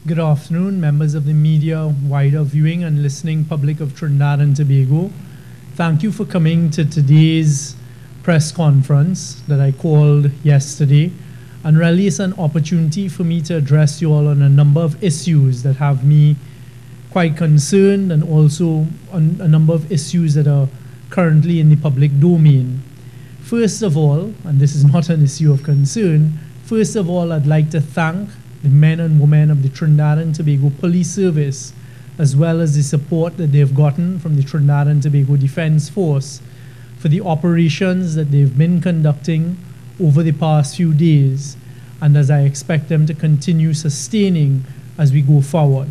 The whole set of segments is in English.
Good afternoon, members of the media, wider viewing and listening public of Trinidad and Tobago. Thank you for coming to today's press conference that I called yesterday. And really it's an opportunity for me to address you all on a number of issues that have me quite concerned, and also on a number of issues that are currently in the public domain. First of all, and this is not an issue of concern, first of all, I'd like to thank the men and women of the Trinidad and Tobago Police Service, as well as the support that they've gotten from the Trinidad and Tobago Defence Force for the operations that they've been conducting over the past few days, and as I expect them to continue sustaining as we go forward.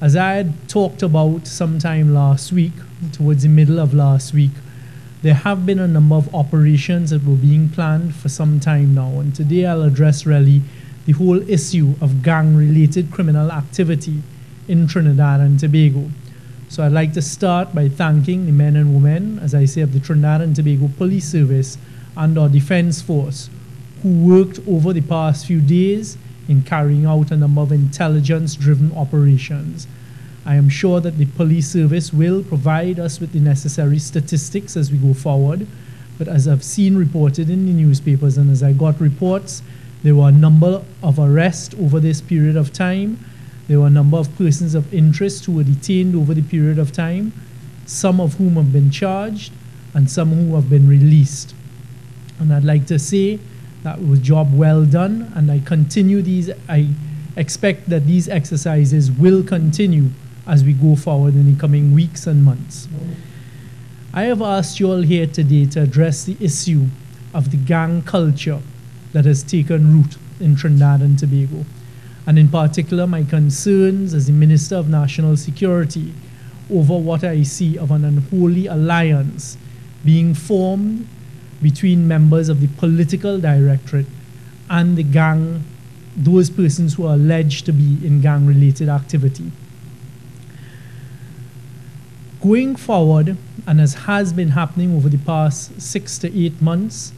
As I had talked about sometime last week, towards the middle of last week, there have been a number of operations that were being planned for some time now, and today I'll address really the whole issue of gang-related criminal activity in Trinidad and Tobago. So I'd like to start by thanking the men and women, as I say, of the Trinidad and Tobago Police Service and our Defence Force, who worked over the past few days in carrying out a number of intelligence-driven operations. I am sure that the police service will provide us with the necessary statistics as we go forward, but as I've seen reported in the newspapers and as I got reports, there were a number of arrests over this period of time. There were a number of persons of interest who were detained over the period of time, some of whom have been charged and some who have been released. And I'd like to say that was a job well done, and I expect that these exercises will continue as we go forward in the coming weeks and months. I have asked you all here today to address the issue of the gang culture that has taken root in Trinidad and Tobago, and in particular my concerns as the Minister of National Security over what I see of an unholy alliance being formed between members of the political directorate and the gang, those persons who are alleged to be in gang-related activity. Going forward, and as has been happening over the past 6 to 8 months,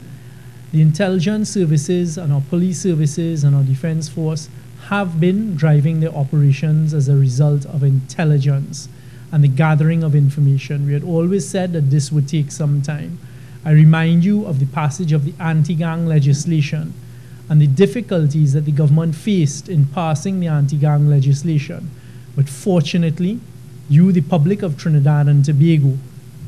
the intelligence services and our police services and our defense force have been driving their operations as a result of intelligence and the gathering of information. We had always said that this would take some time. I remind you of the passage of the anti-gang legislation and the difficulties that the government faced in passing the anti-gang legislation. But fortunately, you, the public of Trinidad and Tobago,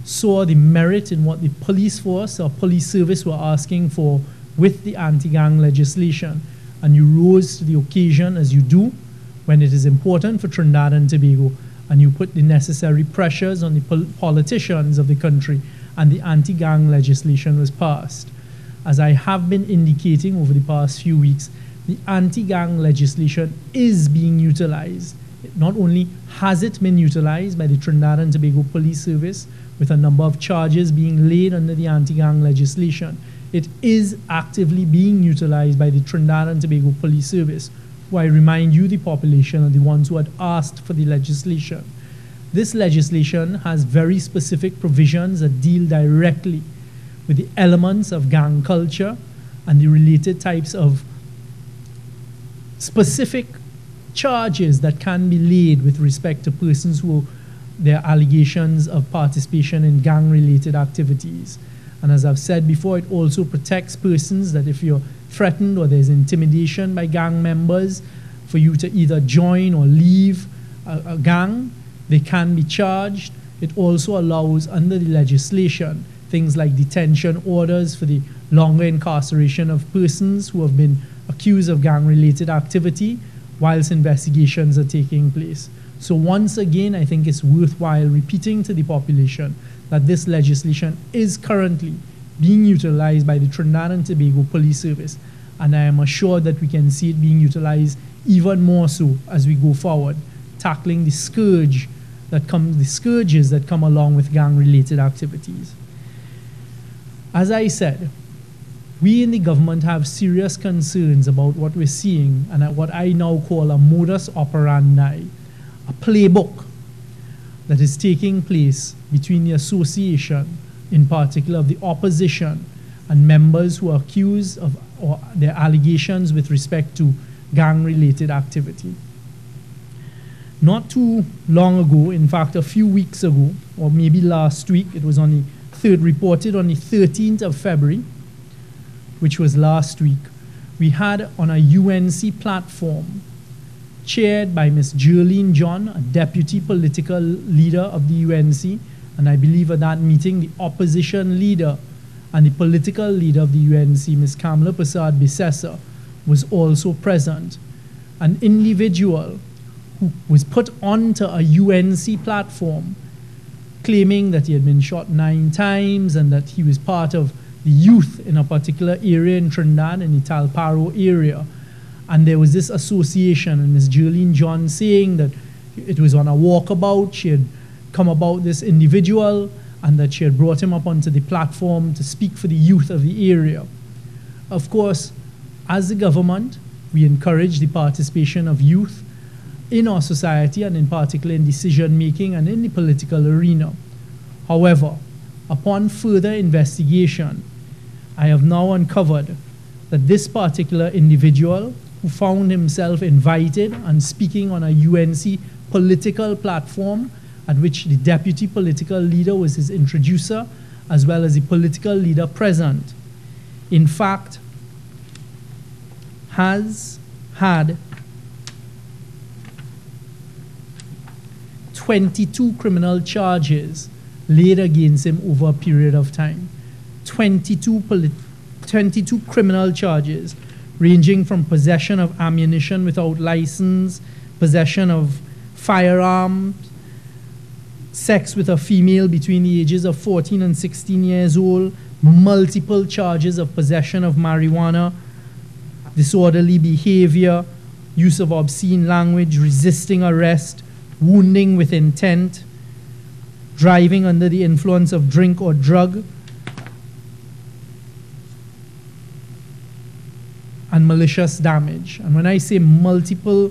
saw the merit in what the police force or police service were asking for with the anti-gang legislation, and you rose to the occasion as you do when it is important for Trinidad and Tobago, and you put the necessary pressures on the politicians of the country, and the anti-gang legislation was passed. As I have been indicating over the past few weeks, the anti-gang legislation is being utilized. Not only has it been utilized by the Trinidad and Tobago Police Service with a number of charges being laid under the anti-gang legislation, it is actively being utilized by the Trinidad and Tobago Police Service, who I remind you, the population, are the ones who had asked for the legislation. This legislation has very specific provisions that deal directly with the elements of gang culture and the related types of specific charges that can be laid with respect to persons who their allegations of participation in gang-related activities. And as I've said before, it also protects persons that if you're threatened or there's intimidation by gang members for you to either join or leave a gang, they can be charged. It also allows, under the legislation, things like detention orders for the longer incarceration of persons who have been accused of gang-related activity whilst investigations are taking place. So once again, I think it's worthwhile repeating to the population that this legislation is currently being utilized by the Trinidad and Tobago Police Service, and I am assured that we can see it being utilized even more so as we go forward, tackling the scourges that come along with gang-related activities. As I said, we in the government have serious concerns about what we're seeing and what I now call a modus operandi, a playbook that is taking place between the association, in particular of the opposition, and members who are accused of or their allegations with respect to gang-related activity. Not too long ago, in fact, a few weeks ago, or maybe last week, it was reported on the 13th of February, which was last week, we had on a UNC platform chaired by Ms. Jerlene John, a deputy political leader of the UNC, and I believe at that meeting the opposition leader and the political leader of the UNC, Ms. Kamala Prasad Bisesa, was also present. An individual who was put onto a UNC platform claiming that he had been shot 9 times and that he was part of the youth in a particular area in Trinidad, in the Talparo area. And there was this association, and Ms. Jerlene John saying that it was on a walkabout, she had come about this individual, and that she had brought him up onto the platform to speak for the youth of the area. Of course, as the government, we encourage the participation of youth in our society, and in particular in decision making and in the political arena. However, upon further investigation, I have now uncovered that this particular individual who found himself invited and speaking on a UNC political platform at which the deputy political leader was his introducer, as well as the political leader present, in fact, has had 22 criminal charges laid against him over a period of time. 22 criminal charges, ranging from possession of ammunition without license, possession of firearms, sex with a female between the ages of 14 and 16 years old, multiple charges of possession of marijuana, disorderly behavior, use of obscene language, resisting arrest, wounding with intent, driving under the influence of drink or drug, and malicious damage. And when I say multiple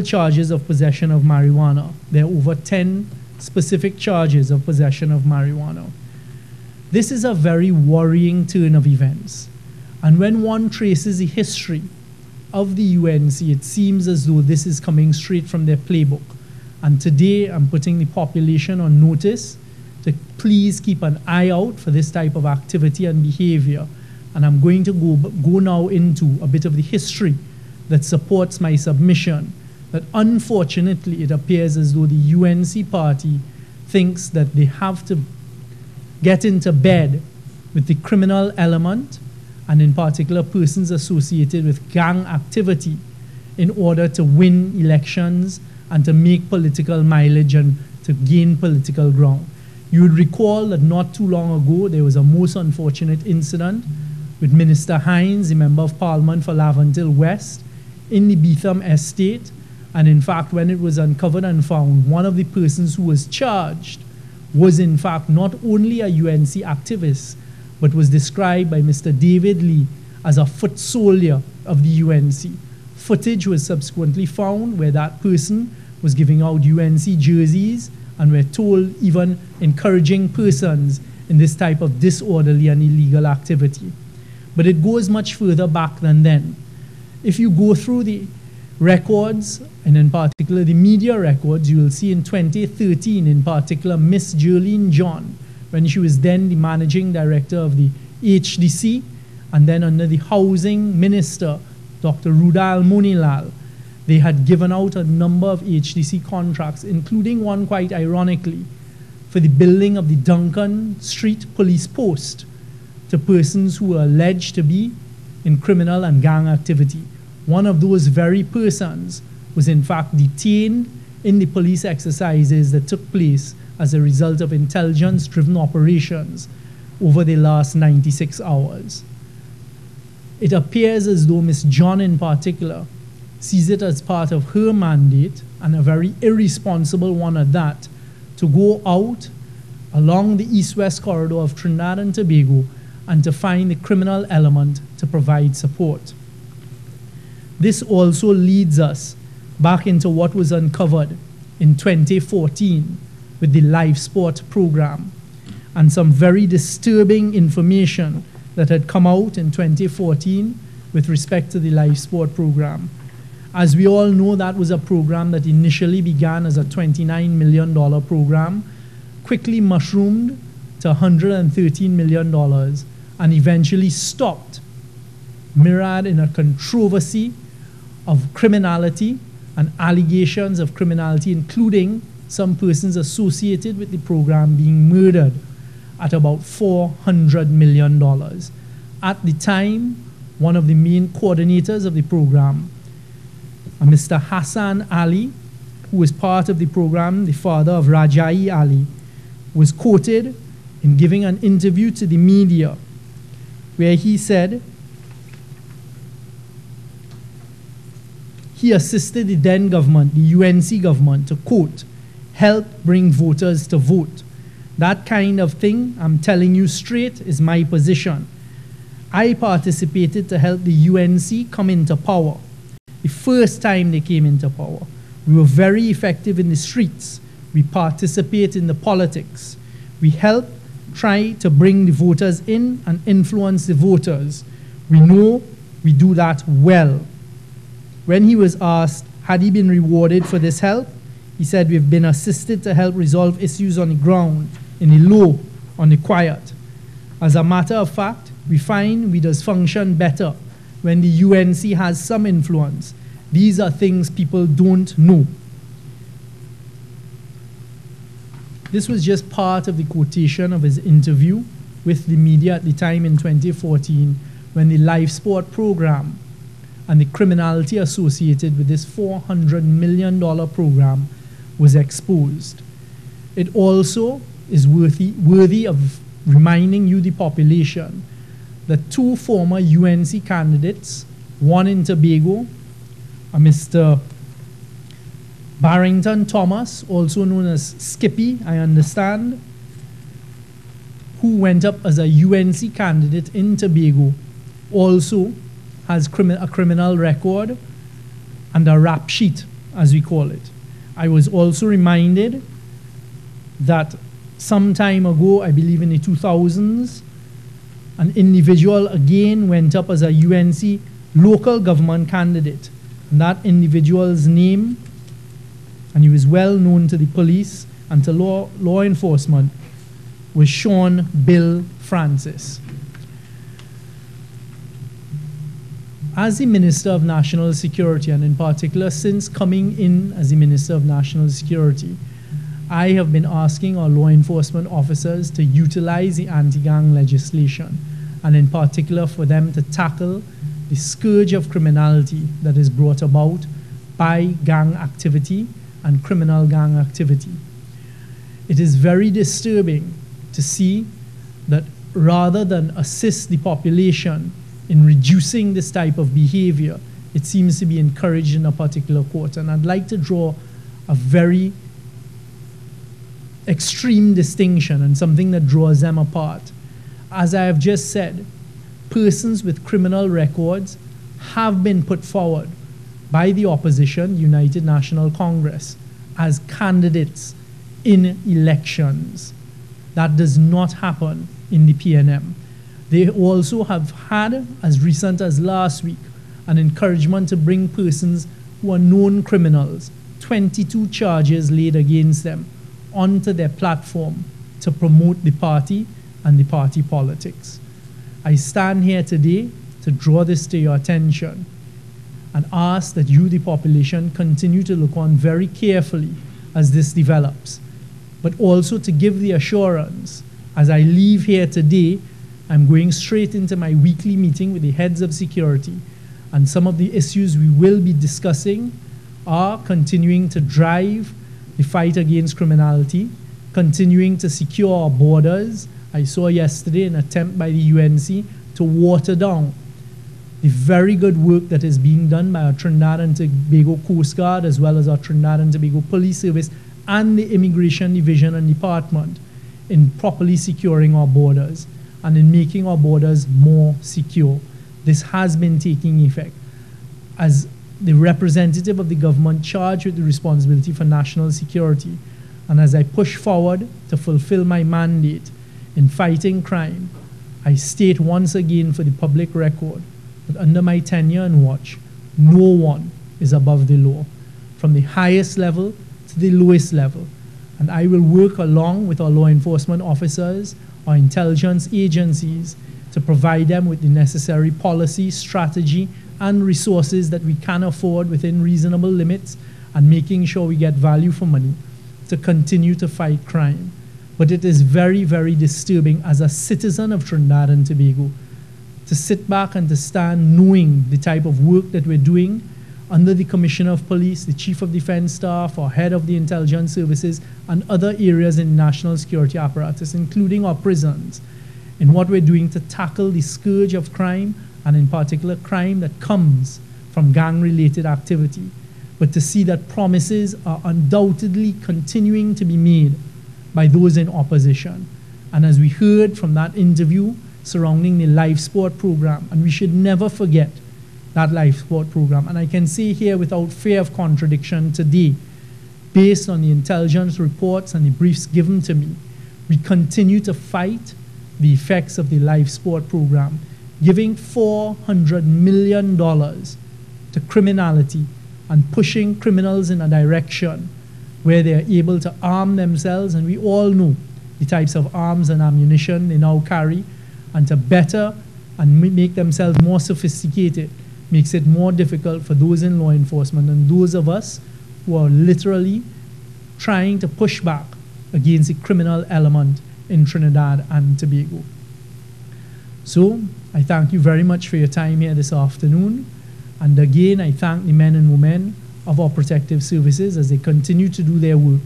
charges of possession of marijuana, there are over 10 specific charges of possession of marijuana. This is a very worrying turn of events. And when one traces the history of the UNC, it seems as though this is coming straight from their playbook. And today I'm putting the population on notice to please keep an eye out for this type of activity and behavior. And I'm going to go now into a bit of the history that supports my submission, that unfortunately it appears as though the UNC party thinks that they have to get into bed with the criminal element, and in particular persons associated with gang activity, in order to win elections and to make political mileage and to gain political ground. You would recall that not too long ago there was a most unfortunate incident with Minister Hines, the Member of Parliament for Laventille West, in the Beetham estate. And in fact, when it was uncovered and found, one of the persons who was charged was in fact not only a UNC activist, but was described by Mr. David Lee as a foot soldier of the UNC. Footage was subsequently found where that person was giving out UNC jerseys and were told, even encouraging persons in this type of disorderly and illegal activity. But it goes much further back than then. If you go through the records, and in particular the media records, you will see in 2013, in particular, Miss Jerlene John, when she was then the managing director of the HDC, and then under the housing minister, Dr. Rudal Monilal, they had given out a number of HDC contracts, including one quite ironically, for the building of the Duncan Street Police Post to persons who were alleged to be in criminal and gang activity. One of those very persons was in fact detained in the police exercises that took place as a result of intelligence-driven operations over the last 96 hours. It appears as though Ms. John in particular sees it as part of her mandate, and a very irresponsible one at that, to go out along the east-west corridor of Trinidad and Tobago and to find the criminal element to provide support. This also leads us back into what was uncovered in 2014 with the live sport program, and some very disturbing information that had come out in 2014 with respect to the live sport program. As we all know, that was a program that initially began as a $29 million program, quickly mushroomed to $113 million, and eventually stopped, mirrored in a controversy of criminality and allegations of criminality, including some persons associated with the program being murdered, at about $400 million. At the time, one of the main coordinators of the program, Mr. Hassan Ali, who was part of the program, the father of Rajai Ali, was quoted in giving an interview to the media where he said he assisted the then government, the UNC government, to, quote, help bring voters to vote. That kind of thing, I'm telling you straight, is my position. I participated to help the UNC come into power. The first time they came into power, we were very effective in the streets. We participate in the politics. We help try to bring the voters in and influence the voters. We know we do that well. When he was asked, had he been rewarded for this help, he said, we've been assisted to help resolve issues on the ground, in the low, on the quiet. As a matter of fact, we find we does function better when the UNC has some influence. These are things people don't know. This was just part of the quotation of his interview with the media at the time in 2014, when the live sport program and the criminality associated with this $400 million program was exposed. It also is worthy of reminding you, the population, that two former UNC candidates, one in Tobago, Mr. Barrington Thomas, also known as Skippy, I understand, who went up as a UNC candidate in Tobago, also has a criminal record and a rap sheet, as we call it. I was also reminded that some time ago, I believe in the 2000s, an individual again went up as a UNC local government candidate. And that individual's name, and he was well known to the police and to law enforcement, was Sean Bill Francis. As the Minister of National Security, and in particular since coming in as the Minister of National Security, I have been asking our law enforcement officers to utilize the anti-gang legislation, and in particular for them to tackle the scourge of criminality that is brought about by gang activity and criminal gang activity. It is very disturbing to see that rather than assist the population in reducing this type of behavior, it seems to be encouraged in a particular quarter. And I'd like to draw a very extreme distinction and something that draws them apart. As I have just said, persons with criminal records have been put forward by the opposition, United National Congress, as candidates in elections. That does not happen in the PNM. They also have had, as recent as last week, an encouragement to bring persons who are known criminals, 22 charges laid against them, onto their platform to promote the party and the party politics. I stand here today to draw this to your attention and ask that you, the population, continue to look on very carefully as this develops, but also to give the assurance, as I leave here today, I'm going straight into my weekly meeting with the heads of security, and some of the issues we will be discussing are continuing to drive the fight against criminality, continuing to secure our borders. I saw yesterday an attempt by the UNC to water down the very good work that is being done by our Trinidad and Tobago Coast Guard, as well as our Trinidad and Tobago Police Service and the Immigration Division and Department in properly securing our borders and in making our borders more secure. This has been taking effect. As the representative of the government charged with the responsibility for national security, and as I push forward to fulfill my mandate in fighting crime, I state once again for the public record that under my tenure and watch, no one is above the law, from the highest level to the lowest level. And I will work along with our law enforcement officers, our intelligence agencies, to provide them with the necessary policy, strategy, and resources that we can afford within reasonable limits, and making sure we get value for money to continue to fight crime. But it is very, very disturbing as a citizen of Trinidad and Tobago to sit back and to stand knowing the type of work that we're doing under the Commissioner of Police, the Chief of Defense Staff, or Head of the Intelligence Services, and other areas in the national security apparatus, including our prisons, in what we're doing to tackle the scourge of crime, and in particular crime that comes from gang-related activity. But to see that promises are undoubtedly continuing to be made by those in opposition. And as we heard from that interview surrounding the life sport program, and we should never forget that life sport program. And I can say here without fear of contradiction today, based on the intelligence reports and the briefs given to me, we continue to fight the effects of the life sport program, giving $400 million to criminality and pushing criminals in a direction where they are able to arm themselves, and we all know the types of arms and ammunition they now carry, and to better and make themselves more sophisticated makes it more difficult for those in law enforcement and those of us who are literally trying to push back against the criminal element in Trinidad and Tobago. So I thank you very much for your time here this afternoon. And again, I thank the men and women of our protective services as they continue to do their work.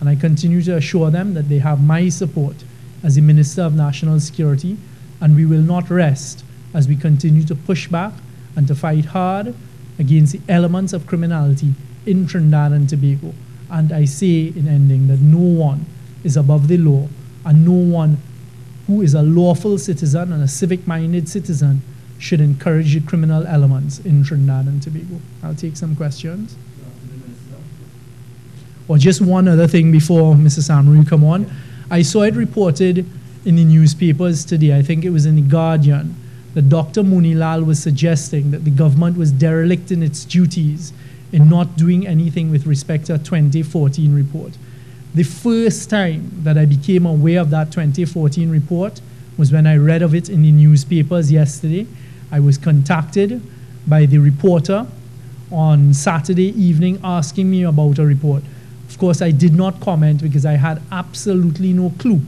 And I continue to assure them that they have my support as the Minister of National Security, and we will not rest as we continue to push back and to fight hard against the elements of criminality in Trinidad and Tobago. And I say in ending that no one is above the law, and no one who is a lawful citizen and a civic-minded citizen should encourage the criminal elements in Trinidad and Tobago. I'll take some questions. Or just one other thing before Mr. Samaru come on. I saw it reported in the newspapers today, I think it was in The Guardian, that Dr. Munilal was suggesting that the government was derelict in its duties in not doing anything with respect to a 2014 report. The first time that I became aware of that 2014 report was when I read of it in the newspapers yesterday. I was contacted by the reporter on Saturday evening asking me about a report. Of course, I did not comment because I had absolutely no clue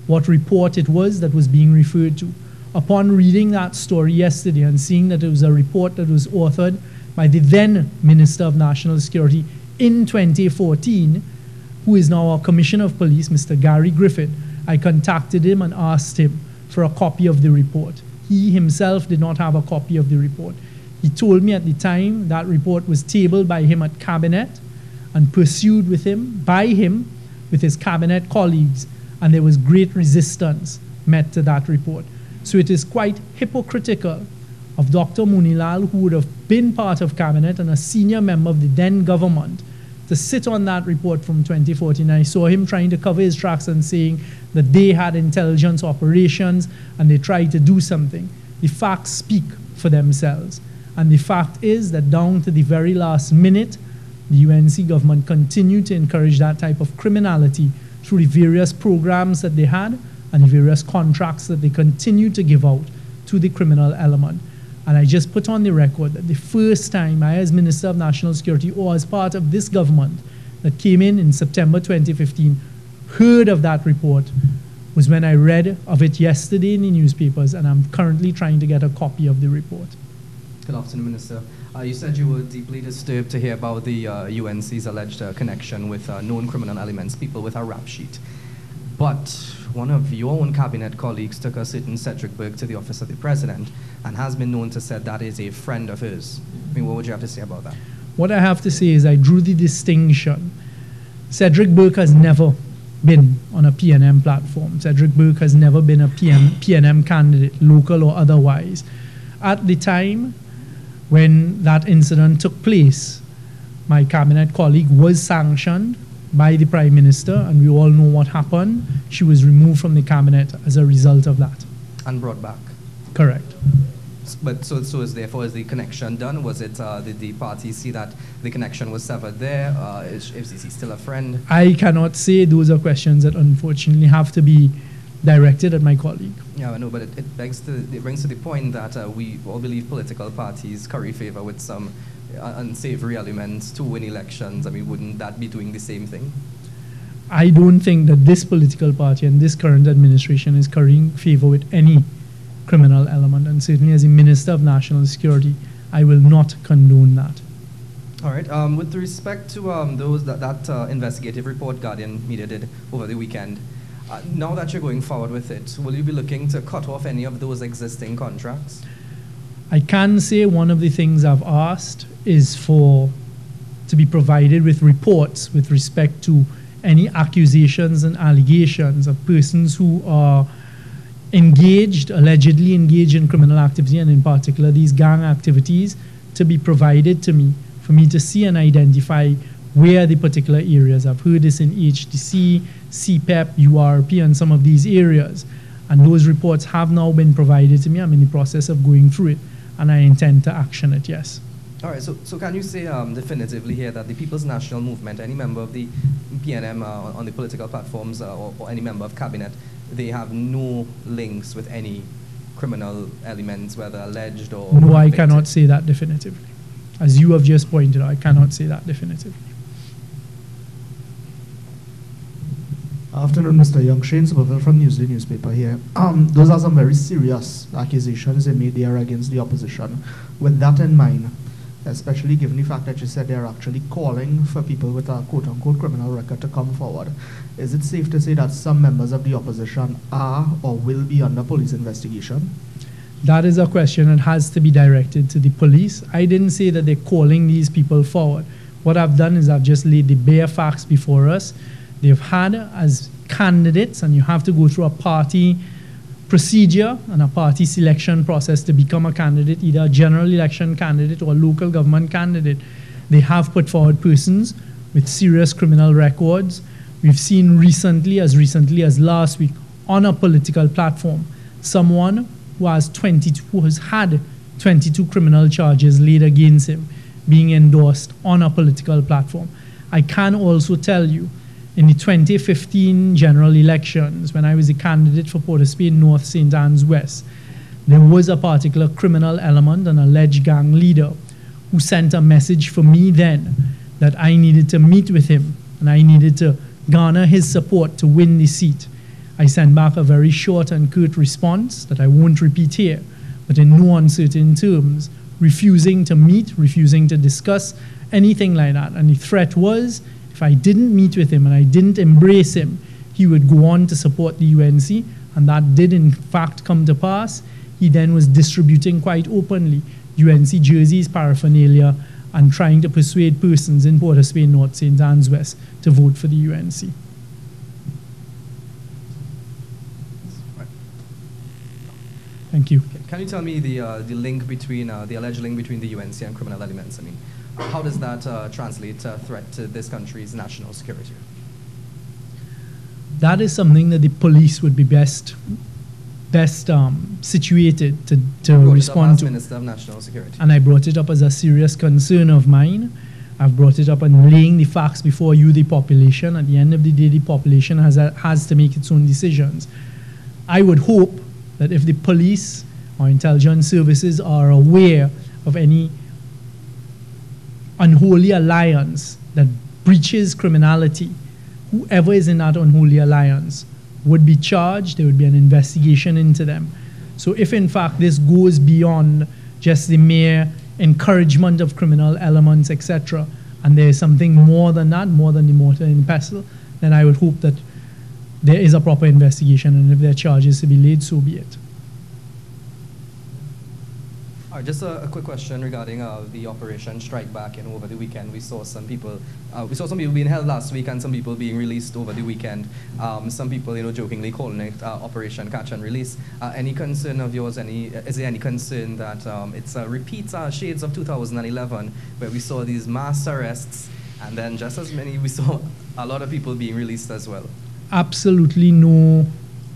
what report it was that was being referred to. Upon reading that story yesterday and seeing that it was a report that was authored by the then Minister of National Security in 2014, who is now our Commissioner of Police, Mr. Gary Griffith, I contacted him and asked him for a copy of the report. He himself did not have a copy of the report. He told me at the time that report was tabled by him at Cabinet and pursued by him with his Cabinet colleagues, and there was great resistance met to that report. So it is quite hypocritical of Dr. Munilal, who would have been part of Cabinet and a senior member of the then government, to sit on that report from 2014. I saw him trying to cover his tracks and saying that they had intelligence operations and they tried to do something. The facts speak for themselves. And the fact is that down to the very last minute, the UNC government continued to encourage that type of criminality through the various programs that they had and the various contracts that they continued to give out to the criminal element. And I just put on the record that the first time I, as Minister of National Security, or as part of this government that came in September 2015, heard of that report was when I read of it yesterday in the newspapers, and I'm currently trying to get a copy of the report. Good afternoon, Minister. You said you were deeply disturbed to hear about the UNC's alleged connection with known criminal elements, people with a rap sheet. But one of your own Cabinet colleagues took a certain Cedric Burke to the office of the President and has been known to say that is a friend of his. I mean, what would you have to say about that? What I have to say is I drew the distinction. Cedric Burke has never been on a PNM platform. Cedric Burke has never been a PNM candidate, local or otherwise. At the time when that incident took place, my Cabinet colleague was sanctioned by the Prime Minister, and we all know what happened. She was removed from the Cabinet as a result of that. And brought back? Correct. But so is therefore is the connection done? Was it did the party see that the connection was severed there? Is he still a friend? I cannot say. Those are questions that unfortunately have to be directed at my colleague. Yeah, I know, but it brings to the point that we all believe political parties curry favor with some unsavory elements to win elections. I mean, wouldn't that be doing the same thing? I don't think that this political party and this current administration is currying favor with any criminal element, and certainly as a Minister of National Security, I will not condone that. All right. With respect to those that investigative report Guardian Media did over the weekend, now that you're going forward with it, will you be looking to cut off any of those existing contracts? I can say one of the things I've asked is to be provided with reports with respect to any accusations and allegations of persons who are allegedly engaged in criminal activity, and in particular these gang activities, to be provided to me for me to see and identify where the particular areas. I've heard this in HDC, CPEP, URP, and some of these areas. And those reports have now been provided to me. I'm in the process of going through it, and I intend to action it, yes. All right, so can you say definitively here that the People's National Movement, any member of the PNM on the political platforms or any member of cabinet, they have no links with any criminal elements, whether alleged or No, I cannot say that definitively. As you have just pointed out, I cannot say that definitively. Afternoon, Mr. Young. Shane Superville from Newsday newspaper here. Those are some very serious accusations they made there against the opposition. With that in mind, especially given the fact that you said they're actually calling for people with a quote-unquote criminal record to come forward, is it safe to say that some members of the opposition are or will be under police investigation? That is a question that has to be directed to the police. I didn't say that they're calling these people forward. What I've done is I've just laid the bare facts before us. They've had as candidates, and you have to go through a party procedure and a party selection process to become a candidate, either a general election candidate or a local government candidate. They have put forward persons with serious criminal records. We've seen recently as last week, on a political platform, someone who has had 22 criminal charges laid against him being endorsed on a political platform. I can also tell you, in the 2015 general elections, when I was a candidate for Port of Spain North, St. Anne's West, there was a particular criminal element, an alleged gang leader, who sent a message for me then that I needed to meet with him and I needed to garner his support to win the seat. I sent back a very short and curt response that I won't repeat here, but in no uncertain terms, refusing to meet, refusing to discuss anything like that. And the threat was, if I didn't meet with him and I didn't embrace him, he would go on to support the UNC, and that did in fact come to pass. He then was distributing quite openly UNC jerseys, paraphernalia, and trying to persuade persons in Port of Spain North, St. Anne's West to vote for the UNC. Thank you. Can you tell me the link between the alleged link between the UNC and criminal elements? I mean, how does that translate to a threat to this country's national security? That is something that the police would be best situated to respond to. Minister of National Security. And I brought it up as a serious concern of mine. I've brought it up and laying the facts before you, the population. At the end of the day, the population has to make its own decisions. I would hope that if the police or intelligence services are aware of any unholy alliance that breaches criminality, whoever is in that unholy alliance would be charged. There would be an investigation into them. So if in fact this goes beyond just the mere encouragement of criminal elements, etc., and there is something more than that, more than the mortar and pestle, then I would hope that there is a proper investigation, and if there are charges to be laid, so be it. All right, just a quick question regarding the Operation Strike Back. And over the weekend, we saw some people being held last week, and some people being released over the weekend. Some people, jokingly calling it Operation Catch and Release. Any concern of yours? Is there any concern that it's a repeat shades of 2011, where we saw these mass arrests, and then just as many, we saw a lot of people being released as well? Absolutely no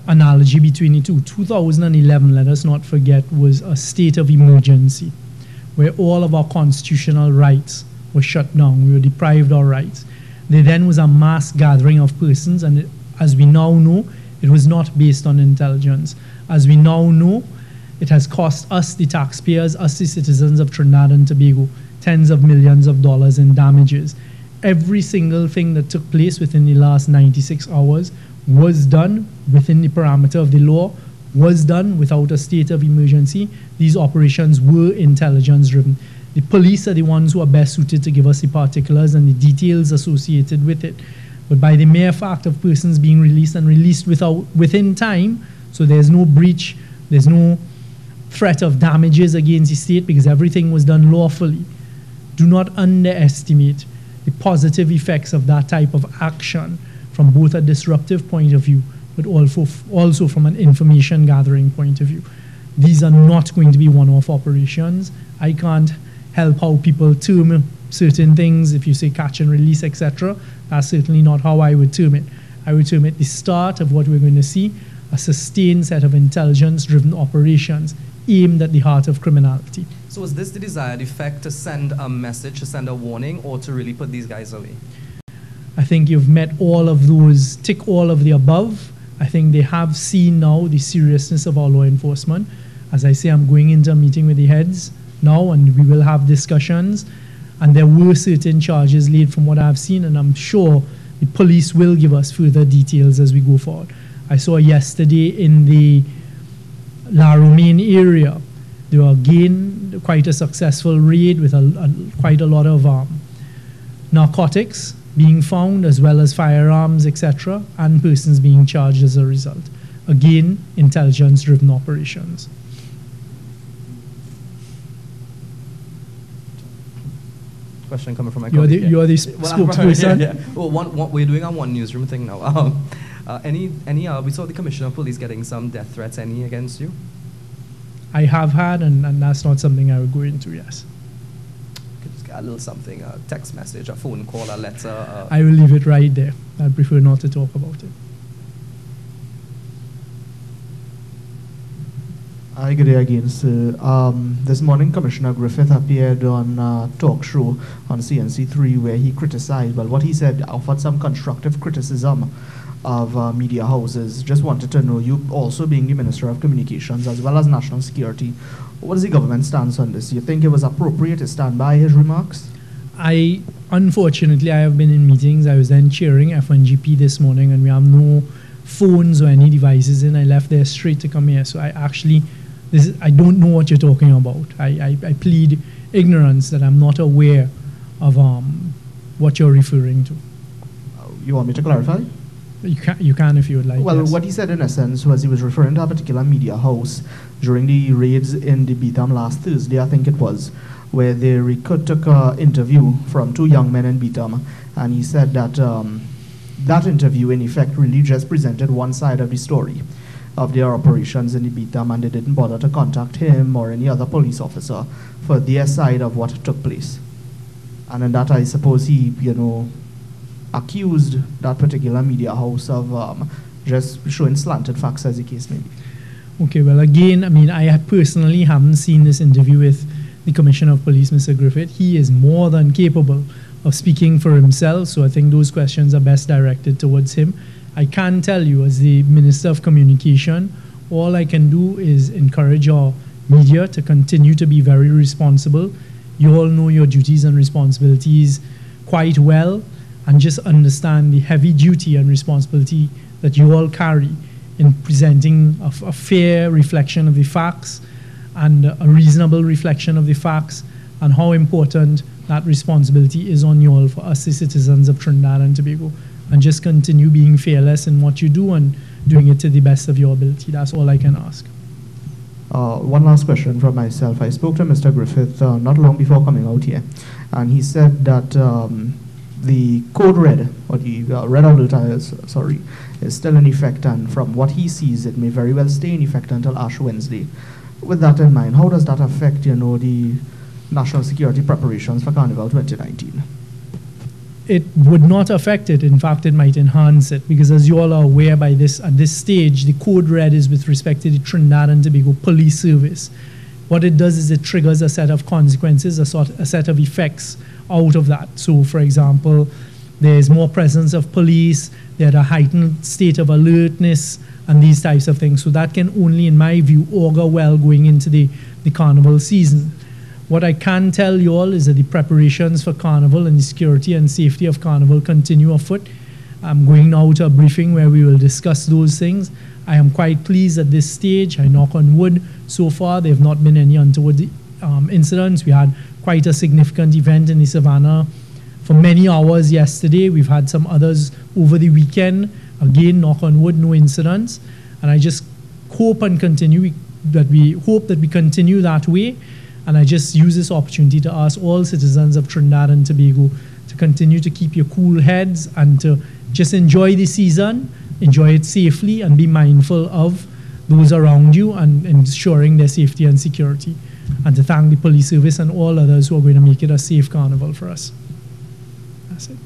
analogy between the two. 2011, let us not forget, was a state of emergency where all of our constitutional rights were shut down. We were deprived of our rights. There then was a mass gathering of persons, and as we now know, it was not based on intelligence. As we now know, it has cost us, the taxpayers, us, the citizens of Trinidad and Tobago, tens of millions of dollars in damages. Every single thing that took place within the last 96 hours was done within the parameter of the law, was done without a state of emergency. These operations were intelligence driven. The police are the ones who are best suited to give us the particulars and the details associated with it. But by the mere fact of persons being released and released within time, so there's no breach, there's no threat of damages against the state because everything was done lawfully. Do not underestimate the positive effects of that type of action from both a disruptive point of view, but also from an information gathering point of view. These are not going to be one-off operations. I can't help how people term certain things. If you say catch and release, etc., that's certainly not how I would term it. I would term it the start of what we're going to see, a sustained set of intelligence-driven operations aimed at the heart of criminality. So is this the desired effect, to send a message, to send a warning, or to really put these guys away? I think you've met all of those, tick all of the above. I think they have seen now the seriousness of our law enforcement. As I say, I'm going into a meeting with the heads now, and we will have discussions. And there were certain charges laid from what I've seen, and I'm sure the police will give us further details as we go forward. I saw yesterday in the La Romaine area, there were again quite a successful raid with quite a lot of narcotics being found, as well as firearms, etc., and persons being charged as a result. Again, intelligence-driven operations. Question coming from my colleague. You are the spokesperson. Yeah. Well, we're doing a one newsroom thing now. We saw the Commissioner of Police getting some death threats. Any against you? I have had, and that's not something I would go into, yes. Just get a little something, a text message, a phone call, a letter. I will leave it right there. I'd prefer not to talk about it. Hi, good day again, sir. This morning, Commissioner Griffith appeared on a talk show on CNC3 where he criticized, well, what he said offered some constructive criticism of media houses. Just wanted to know, you also being the Minister of Communications as well as National Security, what is the government stance on this? Do you think it was appropriate to stand by his remarks? Unfortunately, I have been in meetings. I was then chairing F1GP this morning, and we have no phones or any devices in. I left there straight to come here, so I don't know what you're talking about. I plead ignorance that I'm not aware of what you're referring to. You want me to clarify? You can if you would like. Well, yes. What he said in essence was he was referring to a particular media house during the raids in the Beetham last Thursday, I think it was, where they took an interview from two young men in Beetham, and he said that that interview in effect really just presented one side of the story of their operations in the Beetham, and they didn't bother to contact him or any other police officer for their side of what took place. And in that, I suppose he, accused that particular media house of just showing slanted facts, as the case may be. Okay, well, again, I personally haven't seen this interview with the Commissioner of Police, Mr. Griffith. He is more than capable of speaking for himself, so I think those questions are best directed towards him. I can tell you, as the Minister of Communication, all I can do is encourage our media to continue to be very responsible. You all know your duties and responsibilities quite well, and just understand the heavy duty and responsibility that you all carry in presenting a fair reflection of the facts and a reasonable reflection of the facts, and how important that responsibility is on you all for us, the citizens of Trinidad and Tobago. And just continue being fearless in what you do and doing it to the best of your ability. That's all I can ask. One last question from myself. I spoke to Mr. Griffith not long before coming out here, and he said that the code red, or the red alert, is still in effect, and from what he sees, it may very well stay in effect until Ash Wednesday. With that in mind, how does that affect, the national security preparations for Carnival 2019? it would not affect it. In fact, it might enhance it, because as you all are aware at this stage, the code red is with respect to the Trinidad and Tobago Police Service. What it does is it triggers a set of consequences, a set of effects out of that. So, for example, there's more presence of police, there's a heightened state of alertness, and these types of things. So that can only, in my view, augur well going into the Carnival season. What I can tell you all is that the preparations for Carnival and the security and safety of Carnival continue afoot. I'm going now to a briefing where we will discuss those things. I am quite pleased at this stage. I knock on wood. So far, there have not been any untoward incidents. We had quite a significant event in the Savannah for many hours yesterday. We've had some others over the weekend. Again, knock on wood, no incidents. And I just hope and hope that we continue that way. And I just use this opportunity to ask all citizens of Trinidad and Tobago to continue to keep your cool heads and to just enjoy the season, enjoy it safely, and be mindful of those around you and ensuring their safety and security. And to thank the police service and all others who are going to make it a safe Carnival for us. That's it.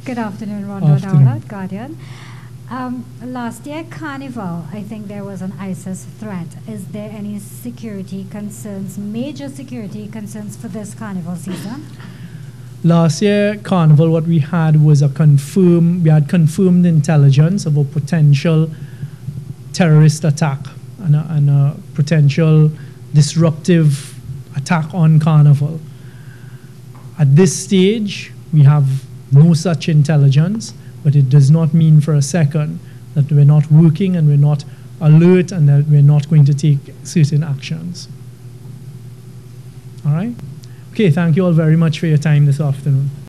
Good afternoon, Rondo Dowlett, Guardian. Last year, Carnival, I think there was an ISIS threat. Is there any security concerns, major security concerns for this Carnival season? Last year, Carnival, what we had was we had confirmed intelligence of a potential terrorist attack and a potential disruptive attack on Carnival. At this stage, we have no such intelligence, but it does not mean for a second that we're not working and we're not alert and that we're not going to take certain actions. All right? Okay, thank you all very much for your time this afternoon.